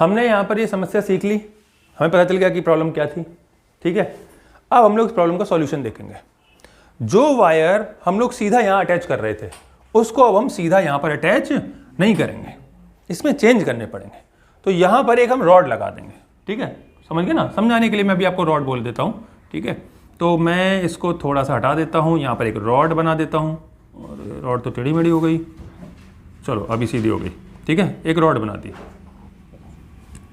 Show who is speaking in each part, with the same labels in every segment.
Speaker 1: हमने यहाँ पर ये समस्या सीख ली, हमें पता चल गया कि प्रॉब्लम क्या थी। ठीक है, अब हम लोग इस प्रॉब्लम का सॉल्यूशन देखेंगे। जो वायर हम लोग सीधा यहाँ अटैच कर रहे थे उसको अब हम सीधा यहाँ पर अटैच नहीं करेंगे, इसमें चेंज करने पड़ेंगे। तो यहाँ पर एक हम रॉड लगा देंगे। ठीक है, समझ गए ना? समझाने के लिए मैं अभी आपको रॉड बोल देता हूँ। ठीक है, तो मैं इसको थोड़ा सा हटा देता हूँ, यहाँ पर एक रॉड बना देता हूँ। और रॉड तो टेढ़ी मेढ़ी हो गई, चलो अभी सीधी हो गई। ठीक है, एक रॉड बना दी।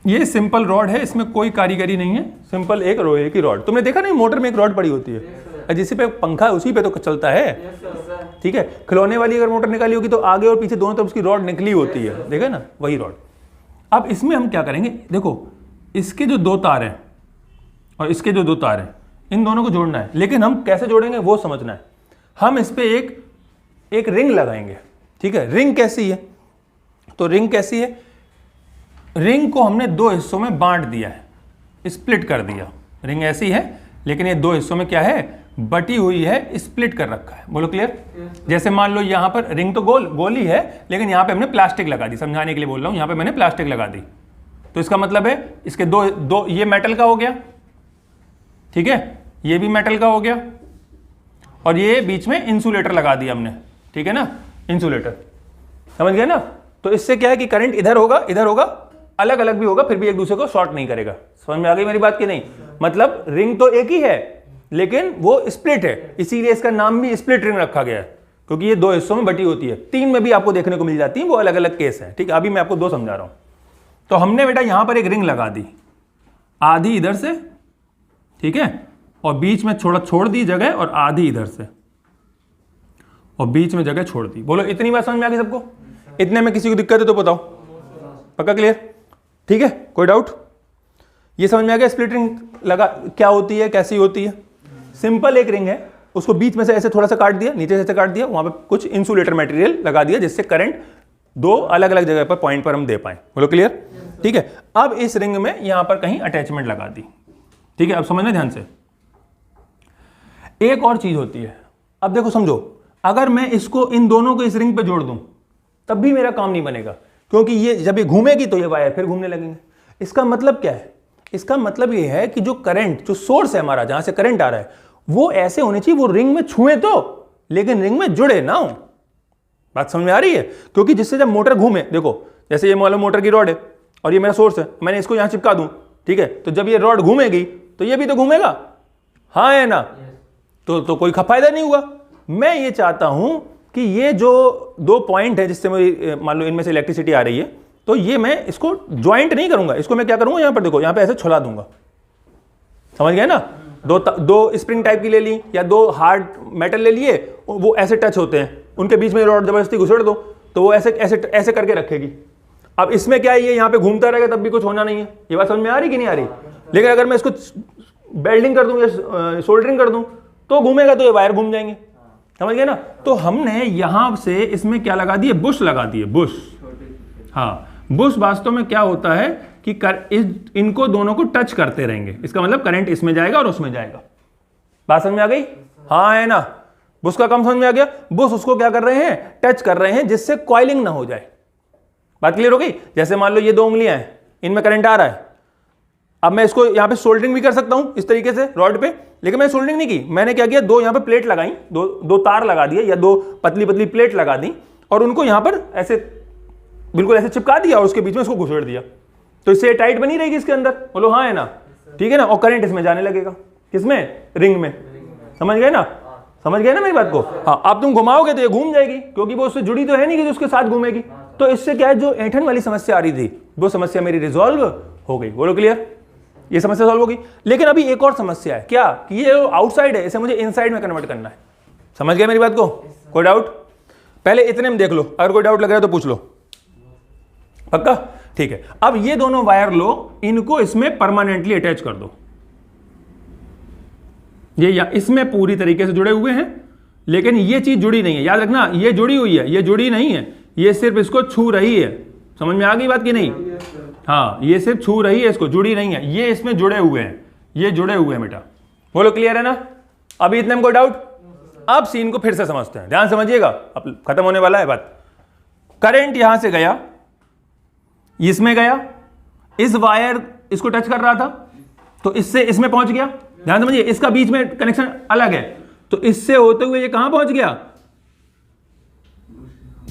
Speaker 1: ये सिंपल रॉड है, इसमें कोई कारीगरी नहीं है, सिंपल एक लोहे की रॉड। तुमने देखा नहीं मोटर में एक रॉड पड़ी होती है, जिस पे पंखा है उसी पे तो चलता है। ठीक है, खिलौने वाली अगर मोटर निकाली होगी तो आगे और पीछे दोनों तरफ उसकी रॉड निकली होती है, देखा ना, वही रॉड। अब इसमें हम क्या करेंगे, देखो इसके जो दो तार हैं और इसके जो दो तार हैं, इन दोनों को जोड़ना है। लेकिन हम कैसे जोड़ेंगे वो समझना है। हम इस पे एक रिंग लगाएंगे। ठीक है, रिंग कैसी है? तो रिंग कैसी है, रिंग को हमने दो हिस्सों में बांट दिया है, स्प्लिट कर दिया। रिंग ऐसी है लेकिन ये दो हिस्सों में क्या है, बटी हुई है, स्प्लिट कर रखा है। बोलो क्लियर? जैसे मान लो यहाँ पर रिंग तो गोल ही है, लेकिन यहाँ पे हमने प्लास्टिक लगा दी। समझाने के लिए बोल रहा हूँ, यहाँ पे मैंने प्लास्टिक लगा दी। तो इसका मतलब है इसके दो ये मेटल का हो गया। ठीक है, ये भी मेटल का हो गया और ये बीच में इंसुलेटर लगा दिया हमने। ठीक है ना, इंसुलेटर, समझ गए ना? तो इससे क्या है कि करंट इधर होगा, अलग अलग भी होगा, फिर भी एक दूसरे को शॉर्ट नहीं करेगा। समझ में आ गई मेरी बात की नहीं? मतलब रिंग तो एक ही है लेकिन वो स्प्लिट है, इसीलिए इसका नाम भी स्प्लिट रिंग रखा गया है, क्योंकि ये दो हिस्सों में बटी होती है। तीन में भी आपको देखने को मिल जाती है, वो अलग अलग केस है। ठीक है, अभी मैं आपको दो समझा रहा हूं। तो हमने बेटा यहां पर एक रिंग लगा दी, आधी इधर से, ठीक है, और बीच में छोड़ दी जगह, और आधी इधर से और बीच में जगह छोड़ दी। बोलो इतनी बात समझ में आ गई सबको? इतने में किसी को दिक्कत है तो बताओ। पक्का क्लियर? ठीक है, कोई डाउट? ये समझ में आ गया स्प्लिट रिंग लगा क्या होती है, कैसी होती है? सिंपल एक रिंग है, उसको बीच में से ऐसे थोड़ा सा काट दिया, नीचे से ऐसे काट दिया, वहां पे कुछ इंसुलेटर मटेरियल लगा दिया जिससे करंट दो अलग अलग जगह पर पॉइंट पर हम दे पाए। बोलो क्लियर? ठीक है, अब इस रिंग में यहां पर कहीं अटैचमेंट लगा दी। ठीक है, अब समझना ध्यान से। एक और चीज होती है, अब देखो समझो, अगर मैं इसको इन दोनों को इस रिंग पे जोड़ दूं तब भी मेरा काम नहीं बनेगा, क्योंकि ये जब ये घूमेगी तो ये वायर फिर घूमने लगेंगे। इसका मतलब क्या है? इसका मतलब ये है कि जो करंट, जो सोर्स है हमारा, जहां से करंट आ रहा है, वो ऐसे होने चाहिए वो रिंग में छुए तो, लेकिन रिंग में जुड़े ना हो। बात समझ में आ रही है? क्योंकि जिससे जब मोटर घूमे, देखो जैसे ये मान लो मोटर की रॉड है और ये मेरा सोर्स है, मैंने इसको यहां चिपका दूं, ठीक है, तो जब ये रॉड घूमेगी तो ये भी तो घूमेगा, हाँ है ना? तो कोई फायदा नहीं हुआ। मैं ये चाहता हूं कि ये जो दो पॉइंट है जिससे मेरी मान लो इनमें से इलेक्ट्रिसिटी आ रही है, तो ये मैं इसको ज्वाइंट नहीं करूंगा, इसको मैं क्या करूंगा, यहां पर देखो, यहां पे ऐसे छुला दूंगा। समझ गए ना? दो स्प्रिंग टाइप की ले ली या दो हार्ड मेटल ले लिए, वो ऐसे टच होते हैं, उनके बीच में रॉड जबरदस्ती घुसेड़ दो तो वो ऐसे ऐसे ऐसे करके रखेगी। अब इसमें क्या है, ये यहां पे घूमता रहेगा तब भी कुछ होना नहीं है। ये बात समझ में आ रही कि नहीं आ रही? लेकिन अगर मैं इसको बेल्डिंग कर दूं या सोल्डरिंग कर दूं तो घूमेगा, तो ये वायर घूम जाएंगे। समझ गए ना? तो हमने यहां से इसमें क्या लगा दिए, बुश लगा दिए, बुश। हाँ, बुश वास्तव में क्या होता है कि इनको दोनों को टच करते रहेंगे, इसका मतलब करंट इसमें जाएगा और उसमें जाएगा। बात समझ में आ गई? हाँ है ना? बुश का काम समझ में आ गया? बुश उसको क्या कर रहे हैं, टच कर रहे हैं, जिससे कॉइलिंग ना हो जाए। बात क्लियर हो गई? जैसे मान लो ये दो उंगलियां हैं, इनमें करंट आ रहा है, अब मैं इसको यहां पे सोल्डरिंग भी कर सकता हूं इस तरीके से रॉड पे, लेकिन मैंने सोल्डरिंग नहीं की। मैंने क्या किया, दो यहां पे प्लेट लगाई, दो तार लगा दिए या दो पतली पतली प्लेट लगा दी और उनको यहां पर ऐसे बिल्कुल ऐसे चिपका दिया और उसके बीच में इसको घुसेड़ दिया, तो इससे टाइट बनी रहेगी इसके अंदर। बोलो हाँ है ना? ठीक है ना? और करंट इसमें जाने लगेगा, किसमें, रिंग में। समझ गए ना? समझ गए ना मेरी बात को? हाँ, अब तुम घुमाओगे तो ये घूम जाएगी, क्योंकि वो उससे जुड़ी तो है नहीं कि जो उसके साथ घूमेगी। तो इससे क्या है, जो ऐंठन वाली समस्या आ रही थी वो समस्या मेरी रिजॉल्व हो गई। बोलो क्लियर? ये समस्या सॉल्व होगी। लेकिन अभी एक और समस्या है, क्या कि ये आउटसाइड है, इसे मुझे इनसाइड में कन्वर्ट करना है। समझ गए मेरी बात को? कोई डाउट? पहले इतने में देख लो, अगर कोई डाउट लग रहा है तो पूछ लो। पक्का? ठीक है, अब ये दोनों वायर लो, इनको इसमें परमानेंटली अटैच कर दो। ये या इसमें पूरी तरीके से जुड़े हुए हैं, लेकिन ये चीज जुड़ी नहीं है। याद रखना, ये जुड़ी हुई है, ये जुड़ी नहीं है, ये सिर्फ इसको छू रही है। समझ में आ गई बात की नहीं? हाँ, ये सिर्फ छू रही है इसको, जुड़ी नहीं है। ये इसमें जुड़े हुए हैं, ये जुड़े हुए हैं बेटा। बोलो क्लियर है ना? अभी इतने में कोई डाउट? अब सीन को फिर से समझते हैं, ध्यान समझिएगा, अब खत्म होने वाला है बात। करंट यहां से गया, इसमें गया, इस वायर इसको टच कर रहा था तो इससे इसमें पहुंच गया, ध्यान समझिए, इसका बीच में कनेक्शन अलग है, तो इससे होते हुए ये कहां पहुंच गया,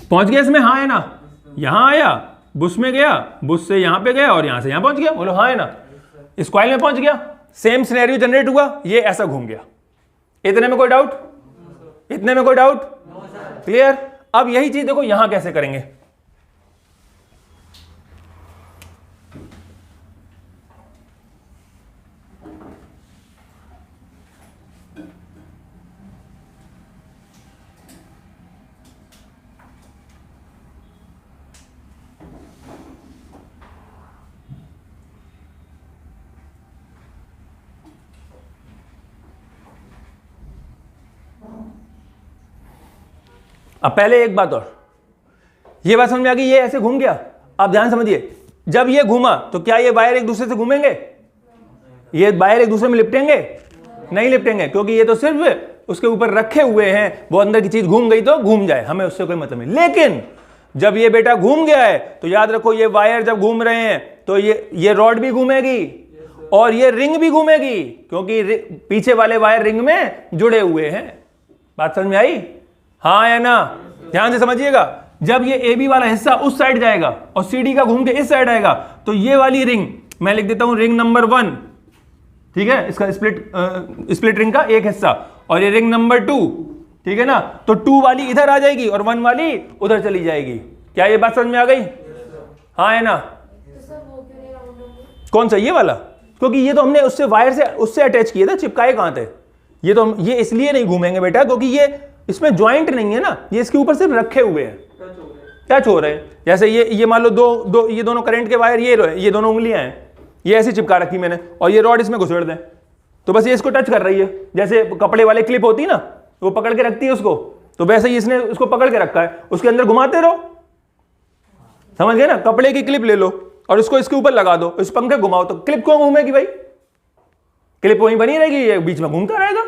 Speaker 1: पहुंच गया इसमें, हाँ है ना, यहां आया, बुश में गया, बुश से यहां पे गया और यहां से यहां पहुंच गया, बोलो हाँ है ना, इस कॉइल में पहुंच गया, सेम सिनेरियो जनरेट हुआ, ये ऐसा घूम गया। इतने में कोई डाउट, इतने में कोई डाउट, क्लियर। अब यही चीज देखो यहां कैसे करेंगे। अब पहले एक बात और, ये बात समझ में आ गई, ये ऐसे घूम गया। अब ध्यान समझिए, जब ये घूमा तो क्या ये वायर एक दूसरे से घूमेंगे, ये वायर एक दूसरे में लिपटेंगे, नहीं लिपटेंगे, क्योंकि ये तो सिर्फ उसके ऊपर रखे हुए हैं, वो अंदर की चीज घूम गई तो घूम जाए, हमें उससे कोई मतलब नहीं। लेकिन जब ये बेटा घूम गया है तो याद रखो, ये वायर जब घूम रहे हैं तो ये रॉड भी घूमेगी और ये रिंग भी घूमेगी, क्योंकि पीछे वाले वायर रिंग में जुड़े हुए हैं। बात समझ में आई, हाँ या ना, ध्यान से समझिएगा। जब ये ए बी वाला हिस्सा उस साइड जाएगा और सी डी का घूम के इस साइड आएगा तो ये वाली रिंग मैं लिख देता हूं रिंग नंबर 1, ठीक है, इसका स्प्लिट रिंग का एक हिस्सा, और ये रिंग नंबर 2, ठीक है ना, तो 2 वाली इधर आ जाएगी और 1 वाली उधर चली जाएगी। क्या ये बात समझ में आ गई, हाँ है ना। कौन सा, ये वाला, क्योंकि ये तो हमने उससे वायर से उससे अटैच किए थे, चिपकाए कहां थे, ये तो ये इसलिए नहीं घूमेंगे बेटा क्योंकि ये इसमें ज्वाइंट नहीं है ना, ये इसके ऊपर सिर्फ रखे हुए हैं, टच हो रहे हैं। जैसे ये मान लो दो ये दोनों करंट के वायर ये दोनों उंगलियां हैं, ये ऐसी चिपका रखी मैंने, और ये रॉड इसमें घुसेड़ दें तो बस ये इसको टच कर रही है, जैसे कपड़े वाले क्लिप होती है ना, वो पकड़ के रखती है उसको, तो वैसे ही इसने उसको पकड़ के रखा है, उसके अंदर घुमाते रहो, समझ गए ना। कपड़े की क्लिप ले लो और इसको इसके ऊपर लगा दो, इस पंखे घुमाओ तो क्लिप क्यों घूमेगी भाई, क्लिप वहीं बनी रहेगी, ये बीच में घूमता रहेगा।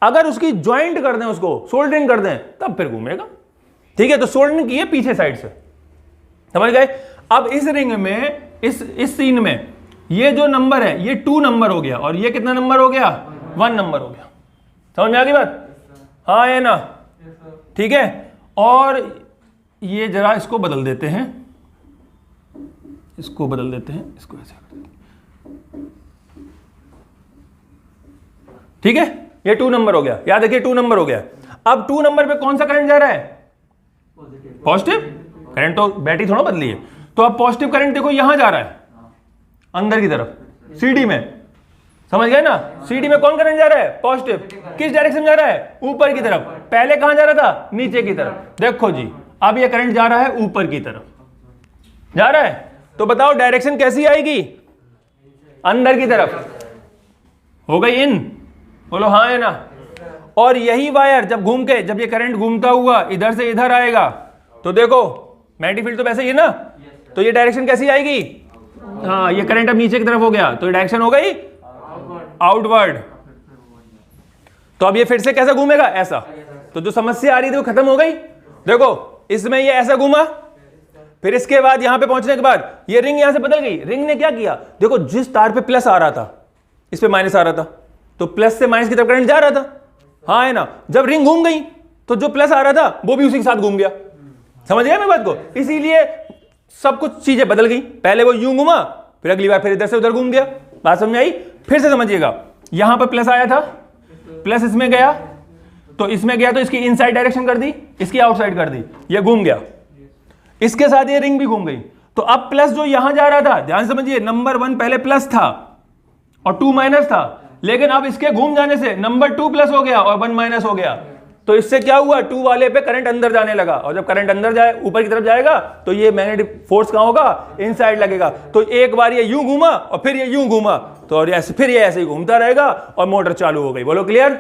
Speaker 1: अगर उसकी ज्वाइंट कर दें, उसको सोल्डरिंग कर दें, तब फिर घूमेगा, ठीक है। तो सोल्डरिंग की है पीछे साइड से, समझ गए। अब इस रिंग में इस सीन में ये जो नंबर है ये 2 नंबर हो गया, और ये कितना नंबर हो गया, 1 नंबर हो गया। समझ में आ गई बात, हाँ है ना, ठीक है। और ये जरा इसको बदल देते हैं, इसको बदल देते हैं, इसको ऐसे कर देते हैं, ठीक है। ये 2 नंबर हो गया, याद रखिए 2 नंबर हो गया। अब 2 नंबर पे कौन सा करंट जा रहा है, पॉजिटिव करंट, तो बैटरी थोड़ा बदली है, तो अब पॉजिटिव करंट देखो यहां जा रहा है अंदर की तरफ, सीडी में, समझ गए ना। सीडी में कौन करंट जा रहा है, पॉजिटिव, किस डायरेक्शन जा रहा है, ऊपर की तरफ। पहले कहां जा रहा था, नीचे की तरफ। देखो जी, अब ये करंट जा रहा है ऊपर की तरफ जा रहा है, तो बताओ डायरेक्शन कैसी आएगी, अंदर की तरफ, हो गई इन, बोलो हाँ है ना। और यही वायर जब घूम के, जब ये करंट घूमता हुआ इधर से इधर आएगा तो देखो मैग्नेटिक फील्ड तो वैसे ही है ना, तो ये डायरेक्शन कैसी आएगी, हाँ, ये करंट अब नीचे की तरफ हो गया तो ये डायरेक्शन हो गई आउटवर्ड। तो अब ये फिर से कैसा घूमेगा, ऐसा। तो जो समस्या आ रही थी वो खत्म हो गई। देखो इसमें ये ऐसा घूमा, फिर इसके बाद यहां पे पहुंचने के बाद ये रिंग यहां से बदल गई। रिंग ने क्या किया, देखो जिस तार पे प्लस आ रहा था इस पे माइनस आ रहा था, तो प्लस से माइनस की तरफ करंट जा रहा था, हाँ है ना। जब रिंग घूम गई तो जो प्लस आ रहा था वो भी उसी के साथ घूम गया, समझ गया मैं बात को। इसीलिए सब कुछ चीजें बदल गई, पहले वो यूं घूमा, फिर अगली बार फिर इधर से उधर घूम गया। बात समझ में आई, फिर से समझिएगा। यहां पर प्लस आया था, प्लस इसमें गया, तो इसमें गया तो इसकी इनसाइड डायरेक्शन कर दी, इसकी आउटसाइड कर दी, ये घूम गया, इसके साथ ये रिंग भी घूम गई। तो अब प्लस जो यहां जा रहा था, ध्यान समझिए, नंबर 1 पहले प्लस था और 2 माइनस था, लेकिन अब इसके घूम जाने से नंबर 2 प्लस हो गया और 1 माइनस हो गया। तो इससे क्या हुआ, 2 वाले पे करंट अंदर जाने लगा, और जब करंट अंदर जाए ऊपर की तरफ जाएगा तो ये मैग्नेटिक फोर्स कहां होगा, इनसाइड लगेगा। तो एक बार ये यूं घूमा और फिर ये यूं घूमा, तो और ऐसे फिर ये ऐसे ही घूमता रहेगा और मोटर चालू हो गई। बोलो क्लियर,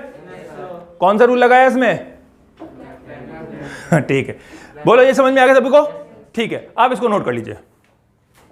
Speaker 1: कौन सा रूल लगाया इसमें, ठीक है। बोलो ये समझ में आ गया सभी को, ठीक है। आप इसको नोट कर लीजिए।